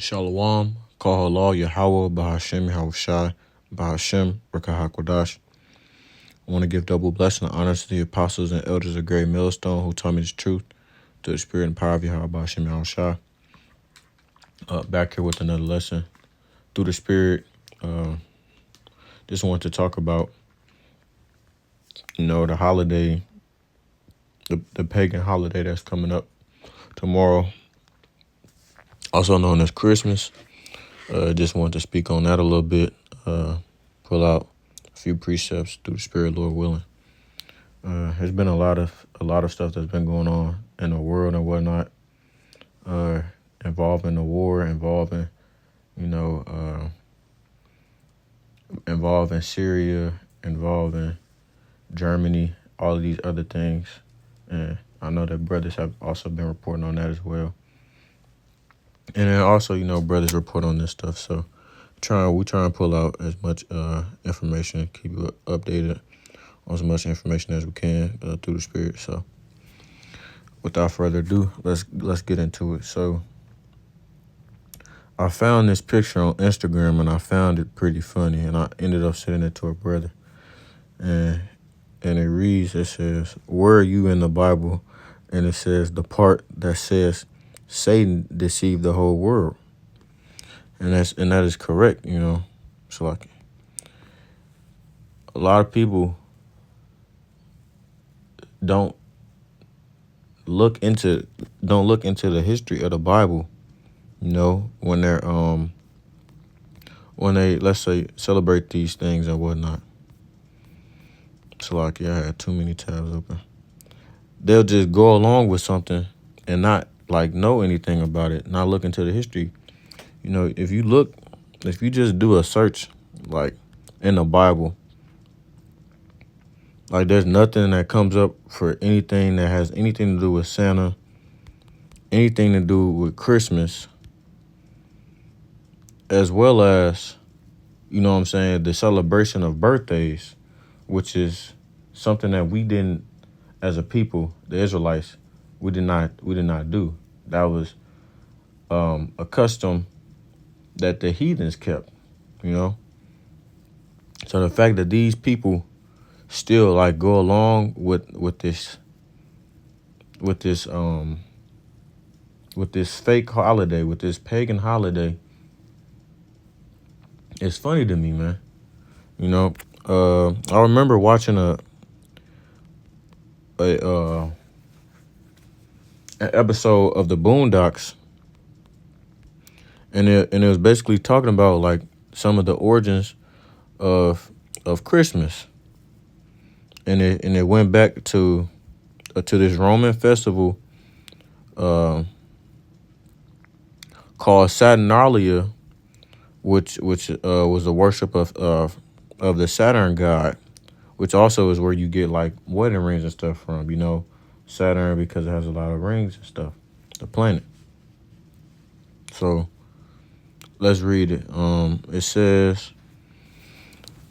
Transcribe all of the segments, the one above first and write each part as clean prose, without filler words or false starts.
Shalom, Kahala, Yahweh, Bahashem, Yahushai, Bahashem, Rakahakwadash. I want to give double blessing and honor to the apostles and elders of Great Millstone who taught me the truth through the spirit and power of Yahweh, Bahashem, Yahushai. Back here with another lesson through the spirit. Just want to talk about, the holiday, the pagan holiday that's coming up tomorrow, also known as Christmas. Just want to speak on that a little bit, pull out a few precepts through the spirit, Lord willing. There's been a lot of stuff that's been going on in the world and whatnot, involving the war, involving Syria, involving Germany, all of these other things. And I know that brothers have also been reporting on that as well. And then also, brothers report on this stuff. So we try and pull out as much information, keep you updated on as much information as we can through the spirit. So without further ado, let's get into it. So I found this picture on Instagram and I found it pretty funny, and I ended up sending it to a brother. And it reads, it says, "Where are you in the Bible?" And it says the part that says Satan deceived the whole world. And that is correct, So like a lot of people don't look into the history of the Bible, when they let's say celebrate these things and whatnot. So like, I had too many tabs open. They'll just go along with something and not like know anything about it, not look into the history. If you just do a search like in the Bible, like there's nothing that comes up for anything that has anything to do with Santa, anything to do with Christmas, as well as, the celebration of birthdays, which is something that we didn't, as a people, the Israelites, we did not do. That was a custom that the heathens kept, So the fact that these people still like go along with this fake holiday, with this pagan holiday, it's funny to me, man. I remember watching an episode of the Boondocks, and it was basically talking about like some of the origins of Christmas, and it went back to this Roman festival called Saturnalia, which was the worship of the Saturn god, which also is where you get like wedding rings and stuff from. Saturn, because it has a lot of rings and stuff, the planet. So let's read it. It says,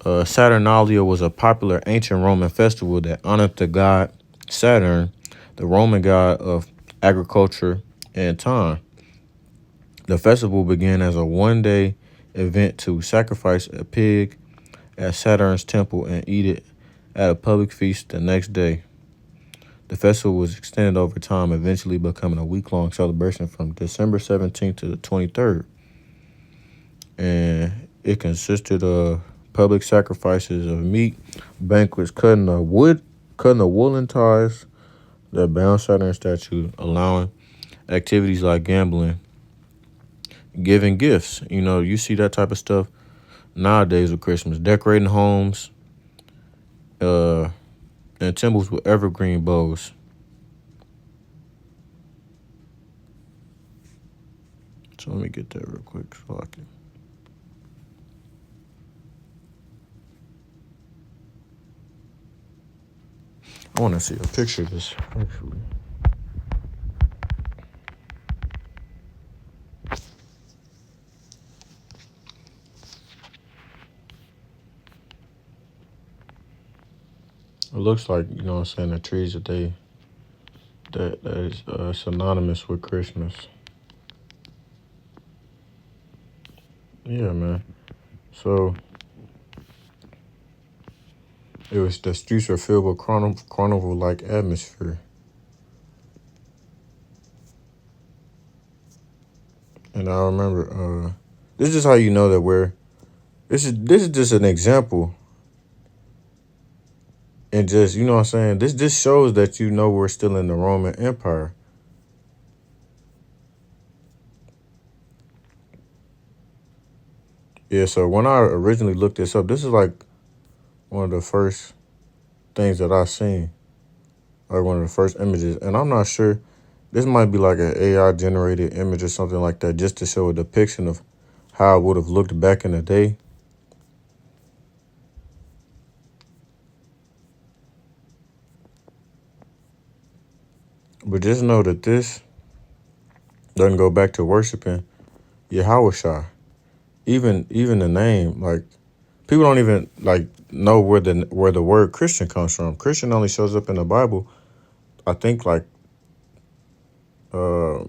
Saturnalia was a popular ancient Roman festival that honored the god Saturn, the Roman god of agriculture and time. The festival began as a one-day event to sacrifice a pig at Saturn's temple and eat it at a public feast the next day. The festival was extended over time, eventually becoming a week-long celebration from December 17th to the 23rd. And it consisted of public sacrifices of meat, banquets, cutting of woolen ties that bound Saturn's statue, allowing activities like gambling, giving gifts. You see that type of stuff nowadays with Christmas, decorating homes, and temples with evergreen bows. So let me get that real quick so I can. I want to see a picture of this, actually. It looks like, the trees that is synonymous with Christmas. Yeah, man. So it was the streets were filled with carnival like atmosphere. And I remember this is how you know that we're this is just an example. And just, you know what I'm saying? This shows that you know we're still in the Roman Empire. Yeah, so when I originally looked this up, this is like one of the first things that I seen. Like one of the first images. And I'm not sure. This might be like an AI generated image or something like that, just to show a depiction of how it would have looked back in the day. But just know that this doesn't go back to worshiping Yahweh. Even the name, like people don't even like know where the word Christian comes from. Christian only shows up in the Bible, I think, like uh,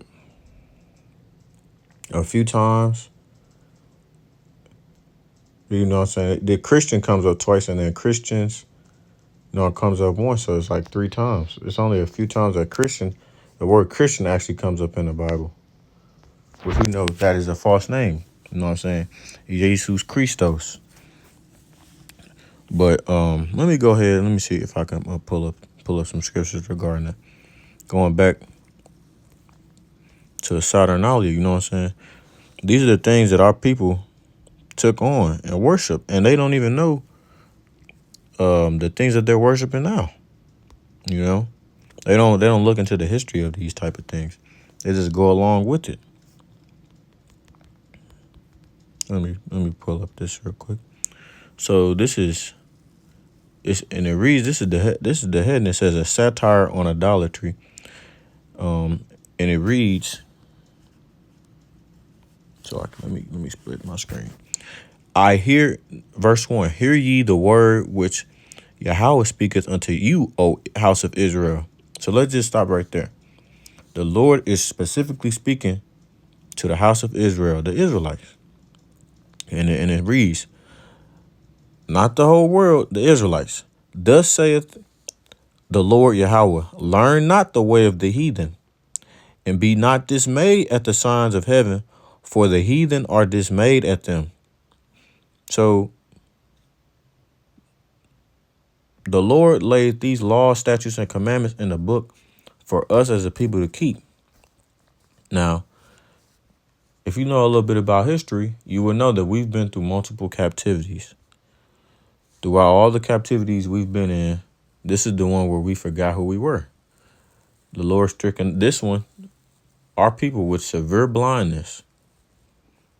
a few times. You know what I'm saying? The Christian comes up twice, and then Christians, it comes up once. So it's like three times. It's only a few times that the word Christian actually comes up in the Bible, which we know that is a false name. You know what I'm saying? Jesus Christos. But let me go ahead. Let me see if I can pull up some scriptures regarding that. Going back to Saturnalia, you know what I'm saying? These are the things that our people took on and worship, and they don't even know the things that they're worshiping now. You know, they don't look into the history of these type of things. They just go along with it. Let me pull up this real quick. So this is and it reads, this is the head, and it says a satire on idolatry. And it reads, let me split my screen. I hear, verse 1, hear ye the word which Yahweh speaketh unto you, O house of Israel. So let's just stop right there. The Lord is specifically speaking to the house of Israel, the Israelites. And it reads, not the whole world, the Israelites. Thus saith the Lord Yahweh, learn not the way of the heathen, and be not dismayed at the signs of heaven, for the heathen are dismayed at them. So the Lord laid these laws, statutes, and commandments in the book for us as a people to keep. Now, if you know a little bit about history, you will know that we've been through multiple captivities. Throughout all the captivities we've been in, this is the one where we forgot who we were. The Lord stricken this one, our people, with severe blindness.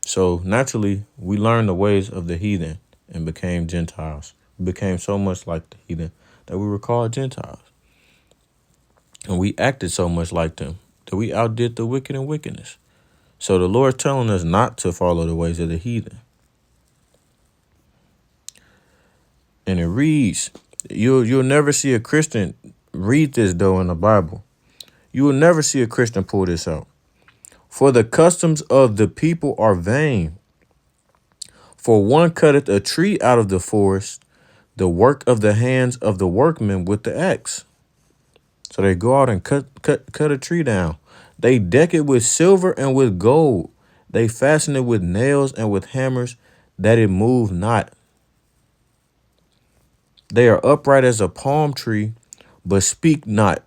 So naturally, we learned the ways of the heathen and became Gentiles. We became so much like the heathen that we were called Gentiles. And we acted so much like them that we outdid the wicked in wickedness. So the Lord's telling us not to follow the ways of the heathen. And it reads, you'll never see a Christian read this though in the Bible. You will never see a Christian pull this out. For the customs of the people are vain. For one cutteth a tree out of the forest, the work of the hands of the workmen with the axe. So they go out and cut a tree down. They deck it with silver and with gold. They fasten it with nails and with hammers, that it move not. They are upright as a palm tree, but speak not.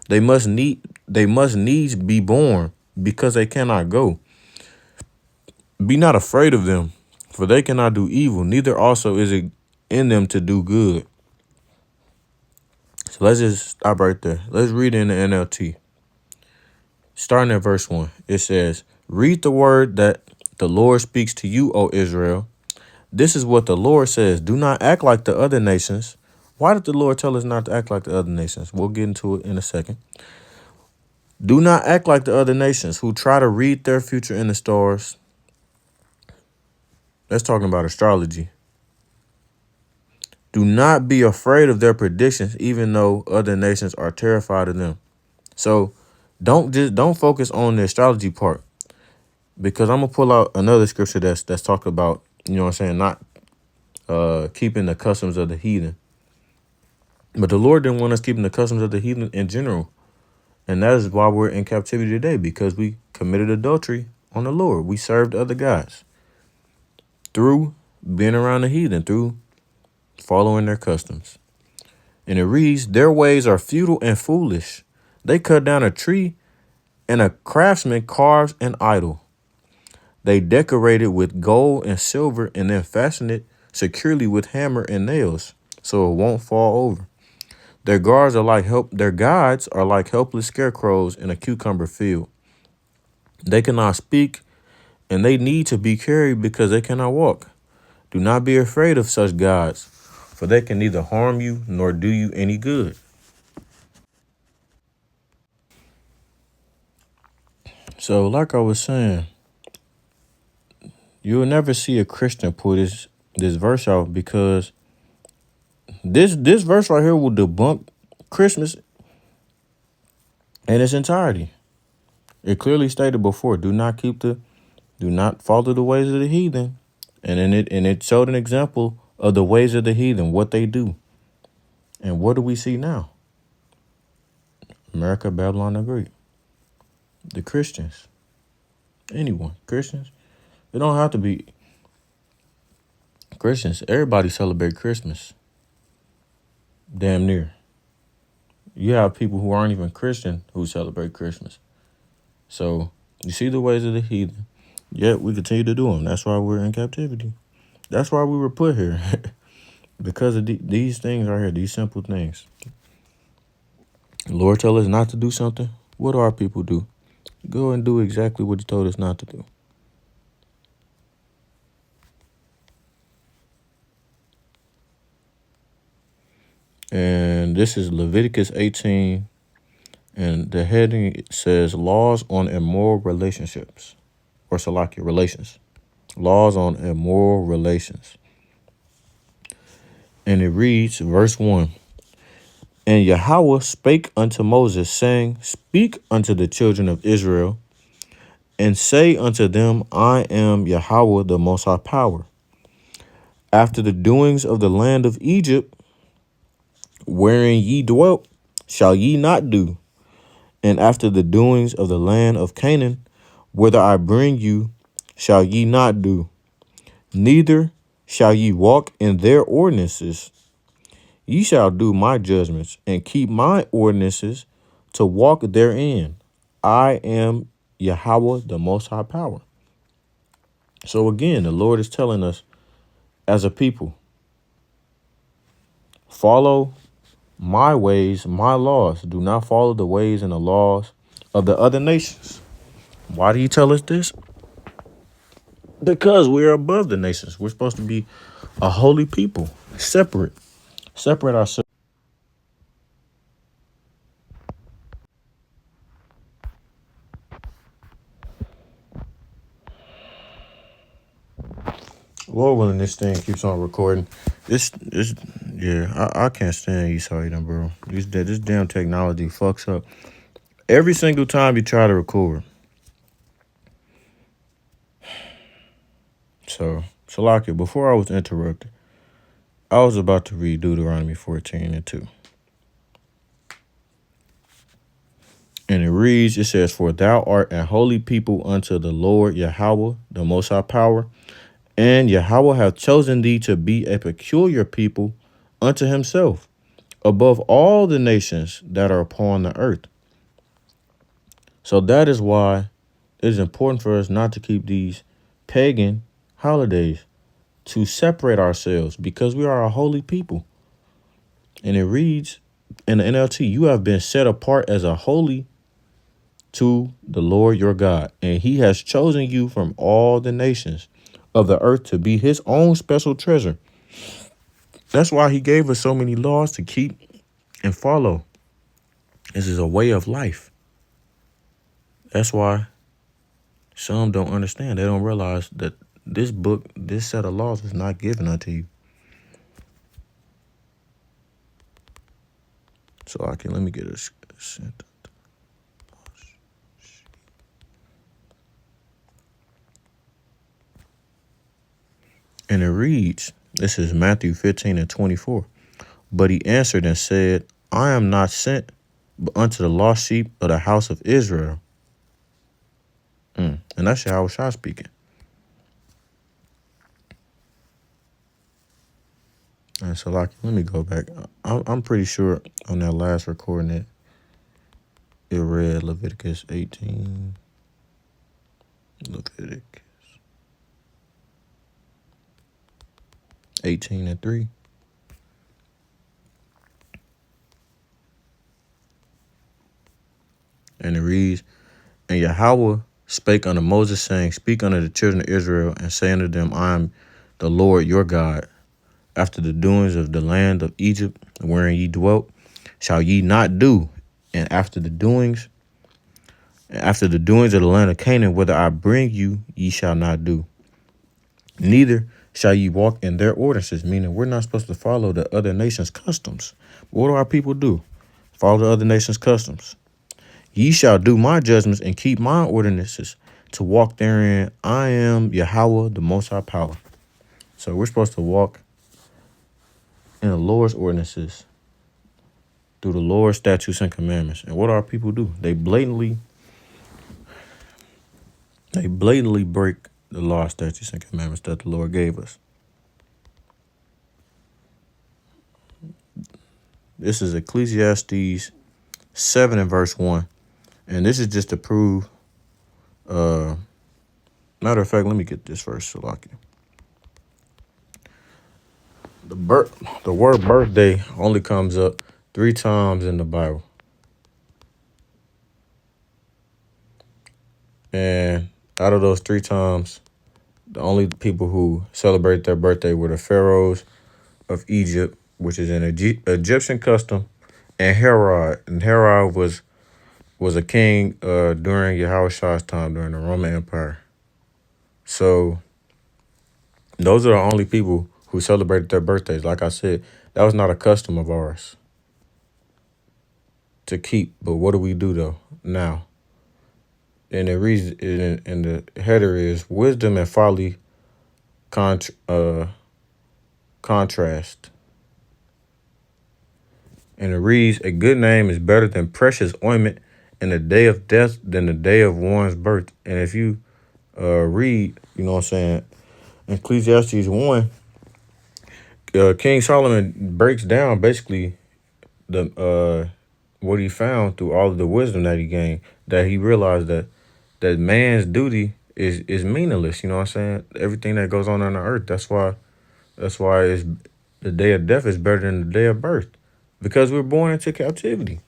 They must needs be born, because they cannot go. Be not afraid of them, for they cannot do evil, neither also is it in them to do good. So let's just stop right there. Let's read in the NLT. Starting at verse 1, it says, read the word that the Lord speaks to you, O Israel. This is what the Lord says. Do not act like the other nations. Why did the Lord tell us not to act like the other nations? We'll get into it in a second. Do not act like the other nations who try to read their future in the stars. That's talking about astrology. Do not be afraid of their predictions, even though other nations are terrified of them. So don't focus on the astrology part. Because I'm gonna pull out another scripture that's talking about, you know what I'm saying, not keeping the customs of the heathen. But the Lord didn't want us keeping the customs of the heathen in general. And that is why we're in captivity today, because we committed adultery on the Lord. We served other gods through being around the heathen, through following their customs. And it reads, their ways are futile and foolish. They cut down a tree, and a craftsman carves an idol. They decorate it with gold and silver and then fasten it securely with hammer and nails so it won't fall over. Their gods are like helpless scarecrows in a cucumber field. They cannot speak, and they need to be carried because they cannot walk. Do not be afraid of such gods, for they can neither harm you nor do you any good. So, like I was saying, you will never see a Christian pull this verse out, because this verse right here will debunk Christmas in its entirety. It clearly stated before, do not follow the ways of the heathen. And it showed an example of the ways of the heathen, what they do. And what do we see now? America, Babylon the Great. The Christians. Anyone. Christians. It don't have to be Christians. Everybody celebrate Christmas. Damn near. You have people who aren't even Christian who celebrate Christmas. So you see the ways of the heathen. Yet we continue to do them. That's why we're in captivity. That's why we were put here. Because of these things right here, these simple things. The Lord tell us not to do something. What do our people do? Go and do exactly what he told us not to do. And this is Leviticus 18. And the heading says laws on immoral relationships. Or Salakia, relations. Laws on immoral relations. And it reads, verse 1. And Yahweh spake unto Moses, saying, speak unto the children of Israel, and say unto them, I am Yahweh the Most High Power. After the doings of the land of Egypt, wherein ye dwelt, shall ye not do. And after the doings of the land of Canaan, whither I bring you, shall ye not do. Neither shall ye walk in their ordinances. Ye shall do my judgments, and keep my ordinances, to walk therein. I am Yahweh, the Most High Power. So again, the Lord is telling us as a people, follow my ways, my laws. Do not follow the ways and the laws of the other nations. Why do you tell us this? Because we're above the nations. We're supposed to be a holy people, separate ourselves. Lord willing, this thing keeps on recording. Yeah, I can't stand Esau, bro. This damn technology fucks up every single time you try to record. So, Salakia, before I was interrupted, I was about to read Deuteronomy 14:2. And it says, for thou art a holy people unto the Lord Yahweh, the Most High Power, and Yahweh hath chosen thee to be a peculiar people unto himself, above all the nations that are upon the earth. So that is why it is important for us not to keep these pagan holidays, to separate ourselves, because we are a holy people. And it reads in the NLT, you have been set apart as a holy to the Lord your God, and he has chosen you from all the nations of the earth to be his own special treasure. That's why he gave us so many laws to keep and follow. This is a way of life. That's why some don't understand. They don't realize that this book, this set of laws was not given unto you. So let me get a sentence. And it reads, this is Matthew 15:24. But he answered and said, I am not sent but unto the lost sheep of the house of Israel. And that's Yahushua speaking. And so, like, let me go back. I'm pretty sure on that last recording it read Leviticus 18. Leviticus 18:3. And it reads, And Yahweh spake unto Moses, saying, Speak unto the children of Israel, and say unto them, I am the Lord your God. After the doings of the land of Egypt, wherein ye dwelt, shall ye not do, and after the doings of the land of Canaan, whither I bring you, ye shall not do. Neither shall ye walk in their ordinances, meaning we're not supposed to follow the other nations' customs. What do our people do? Follow the other nations' customs. Ye shall do my judgments and keep my ordinances to walk therein. I am Yahweh, the Most High Power. So we're supposed to walk in the Lord's ordinances through the Lord's statutes and commandments. And what do our people do? They blatantly break the law, statutes, and commandments that the Lord gave us. This is Ecclesiastes 7 and verse 1. And this is just to prove, matter of fact, let me get this verse, Salaki. The word birthday only comes up 3 times in the Bible. And out of those 3 times, the only people who celebrate their birthday were the pharaohs of Egypt, which is an Egyptian custom, and Herod. And Herod was a king during Yahushua's time, during the Roman Empire. So those are the only people who celebrated their birthdays. Like I said, that was not a custom of ours to keep. But what do we do though now? And the reason in the header is wisdom and folly contrast. And it reads, a good name is better than precious ointment in the day of death than the day of one's birth. And if you read, you know what I'm saying, Ecclesiastes 1, King Solomon breaks down basically the what he found through all of the wisdom that he gained, that he realized that man's duty is meaningless. You know what I'm saying? Everything that goes on the earth. That's why it's the day of death is better than the day of birth, because we're born into captivity.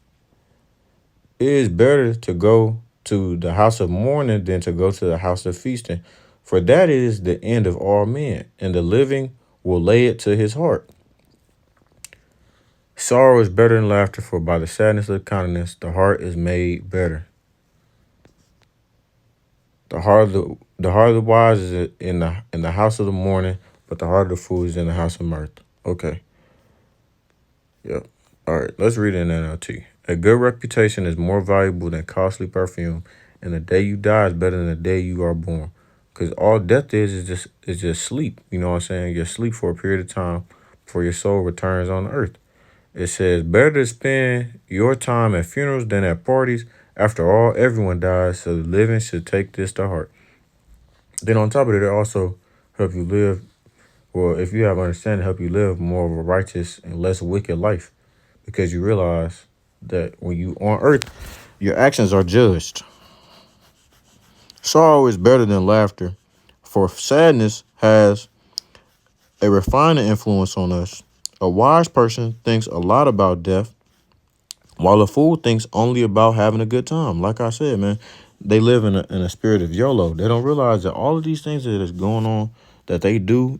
It is better to go to the house of mourning than to go to the house of feasting, for that is the end of all men, and the living will lay it to his heart. Sorrow is better than laughter, for by the sadness of countenance the heart is made better. The heart of the wise is in the house of the mourning, but the heart of the fool is in the house of mirth. Okay. Yep. All right. Let's read it in NLT. A good reputation is more valuable than costly perfume, and the day you die is better than the day you are born. Because all death is just sleep. You know what I'm saying? You sleep for a period of time before your soul returns on the earth. It says, better to spend your time at funerals than at parties. After all, everyone dies, so the living should take this to heart. Then on top of it, it also help you live, well, if you have understanding, help you live more of a righteous and less wicked life, because you realize that when you on earth, your actions are judged. Sorrow is better than laughter, for sadness has a refining influence on us. A wise person thinks a lot about death, while a fool thinks only about having a good time. Like I said, man, they live in a spirit of YOLO. They don't realize that all of these things that is going on, that they do,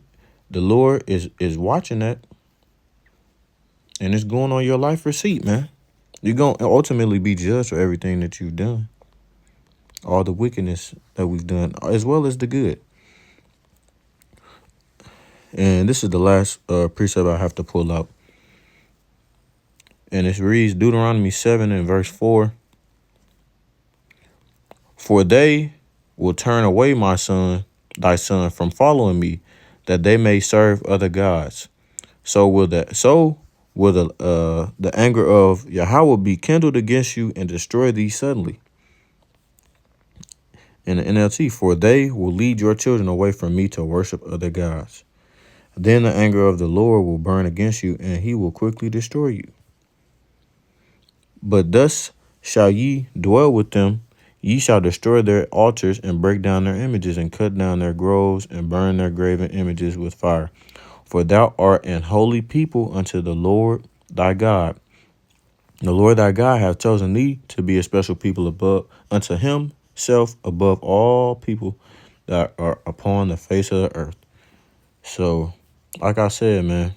the Lord is watching that, and it's going on your life receipt, man. You're going to ultimately be judged for everything that you've done, all the wickedness that we've done, as well as the good. And this is the last precept I have to pull out. And it reads Deuteronomy 7 and verse 4. For they will turn away thy son, from following me, that they may serve other gods. So will the anger of Yahweh be kindled against you and destroy thee suddenly. In the NLT, for they will lead your children away from me to worship other gods. Then the anger of the Lord will burn against you, and he will quickly destroy you. But thus shall ye dwell with them. Ye shall destroy their altars and break down their images and cut down their groves and burn their graven images with fire. For thou art an holy people unto the Lord thy God. The Lord thy God hath chosen thee to be a special people above unto himself above all people that are upon the face of the earth. So, like I said, man,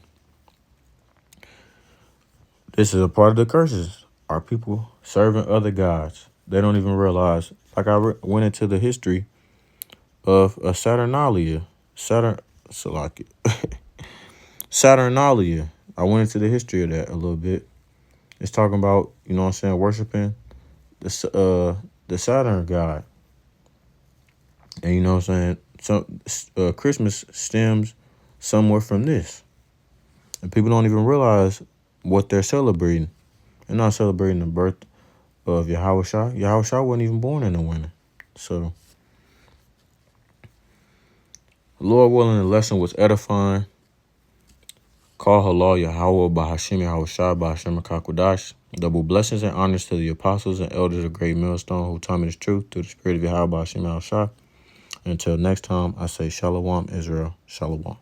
this is a part of the curses. Are people serving other gods? They don't even realize. Like I went into the history of a Saturnalia. Saturnalia. I went into the history of that a little bit. It's talking about, you know what I'm saying, worshiping the Saturn god. And you know what I'm saying, Christmas stems somewhere from this. And people don't even realize what they're celebrating. They're not celebrating the birth of Yahweh Shah. Yahweh Shah wasn't even born in the winter. So, Lord willing, the lesson was edifying. Call halal Yahweh Bahashim Yahweh Shah Bahashim Kakwadash. Double blessings and honors to the apostles and elders of Great Millstone who taught me this truth through the spirit of Yahweh Bahashim Yahweh Shah. Until next time, I say Shalom, Israel. Shalom.